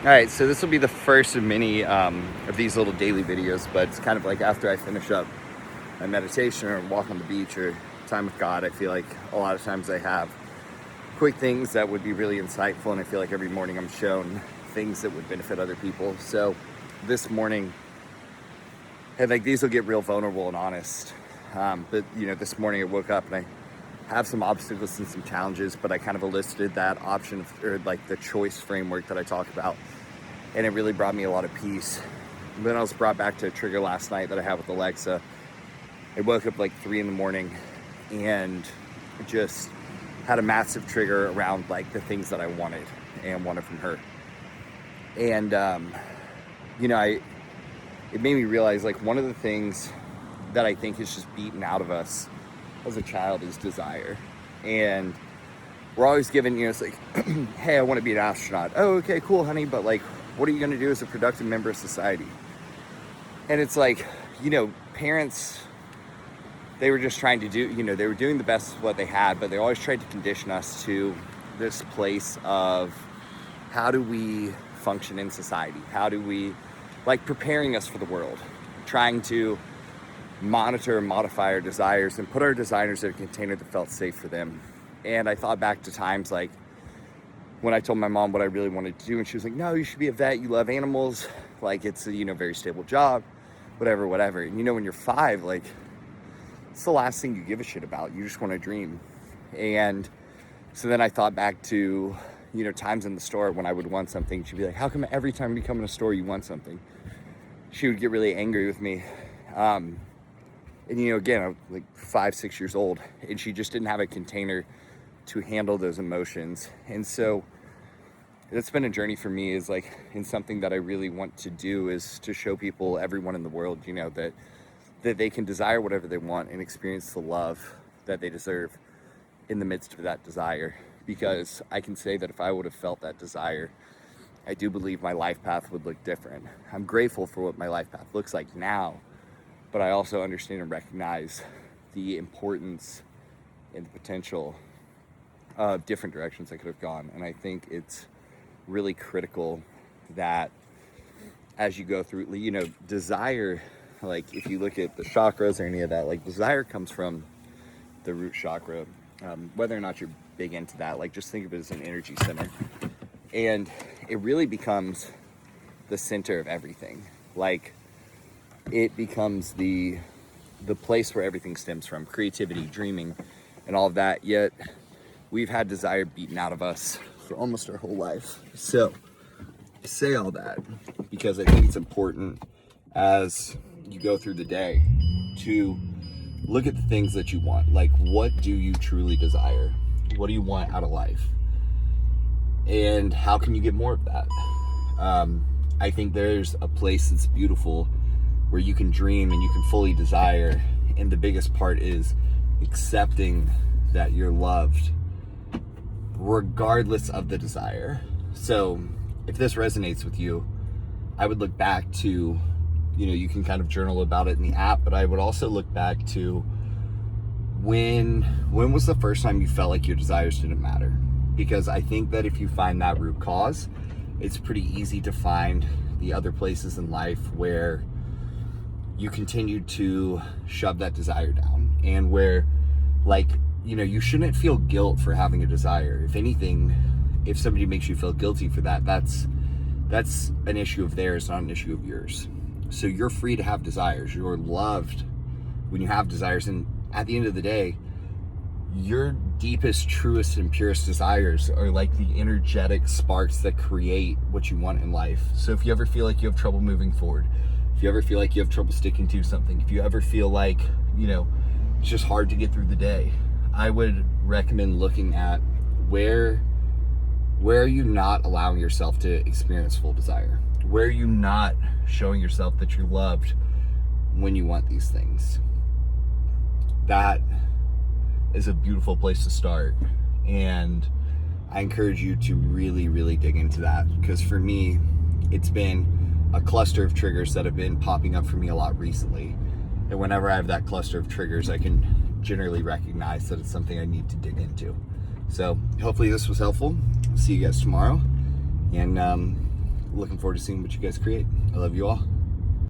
All right, so this will be the first of many of these little daily videos, but it's kind of like after I finish up my meditation or walk on the beach or time with God. I feel like a lot of times I have quick things that would be really insightful, and I feel like every morning I'm shown things that would benefit other people. So this morning, and like these will get real vulnerable and honest, but this morning I woke up and I have some obstacles and some challenges, but I kind of elicited that option or like the choice framework that I talk about, and it really brought me a lot of peace. And then I was brought back to a trigger last night that I had with Alexa. I woke up like 3 a.m. and just had a massive trigger around like the things that I wanted from her. And it made me realize like one of the things that I think is just beaten out of us as a child is desire. And we're always given, it's like, hey, I want to be an astronaut. Oh, okay, cool, honey. But like, what are you going to do as a productive member of society? And it's like, parents, they were just trying to do, they were doing the best of what they had, but they always tried to condition us to this place of how do we function in society? How do we, like, preparing us for the world, trying to monitor and modify our desires and put our desires in a container that felt safe for them. And I thought back to times like when I told my mom what I really wanted to do, and she was like, no, you should be a vet, you love animals, like it's a very stable job, whatever. And when you're 5, like it's the last thing you give a shit about. You just want to dream. And so then I thought back to times in the store when I would want something. She'd be like, how come every time you come in a store you want something? She would get really angry with me. And again, I was like 5, 6 years old, and she just didn't have a container to handle those emotions. And so it's been a journey for me, is like, in something that I really want to do is to show people, everyone in the world, that they can desire whatever they want and experience the love that they deserve in the midst of that desire. Because I can say that if I would have felt that desire, I do believe my life path would look different. I'm grateful for what my life path looks like now, but I also understand and recognize the importance and the potential of different directions I could have gone. And I think it's really critical that as you go through, desire, like if you look at the chakras or any of that, like desire comes from the root chakra. Whether or not you're big into that, like just think of it as an energy center. And it really becomes the center of everything. Like it becomes the place where everything stems from, creativity, dreaming, and all of that. Yet we've had desire beaten out of us for almost our whole life. So I say all that because I think it's important as you go through the day to look at the things that you want. Like, what do you truly desire? What do you want out of life? And how can you get more of that? I think there's a place that's beautiful where you can dream and you can fully desire. And the biggest part is accepting that you're loved regardless of the desire. So if this resonates with you, I would look back to, you can kind of journal about it in the app, but I would also look back to when was the first time you felt like your desires didn't matter? Because I think that if you find that root cause, it's pretty easy to find the other places in life where you continue to shove that desire down, and where you shouldn't feel guilt for having a desire. If anything, if somebody makes you feel guilty for that, that's an issue of theirs, not an issue of yours. So you're free to have desires. You're loved when you have desires. And at the end of the day, your deepest, truest, and purest desires are like the energetic sparks that create what you want in life. So if you ever feel like you have trouble moving forward, if you ever feel like you have trouble sticking to something, if you ever feel like, it's just hard to get through the day, I would recommend looking at where are you not allowing yourself to experience full desire? Where are you not showing yourself that you're loved when you want these things? That is a beautiful place to start. And I encourage you to really, really dig into that. Because for me, it's been a cluster of triggers that have been popping up for me a lot recently. And whenever I have that cluster of triggers, I can generally recognize that it's something I need to dig into. So hopefully this was helpful. See you guys tomorrow. And looking forward to seeing what you guys create. I love you all.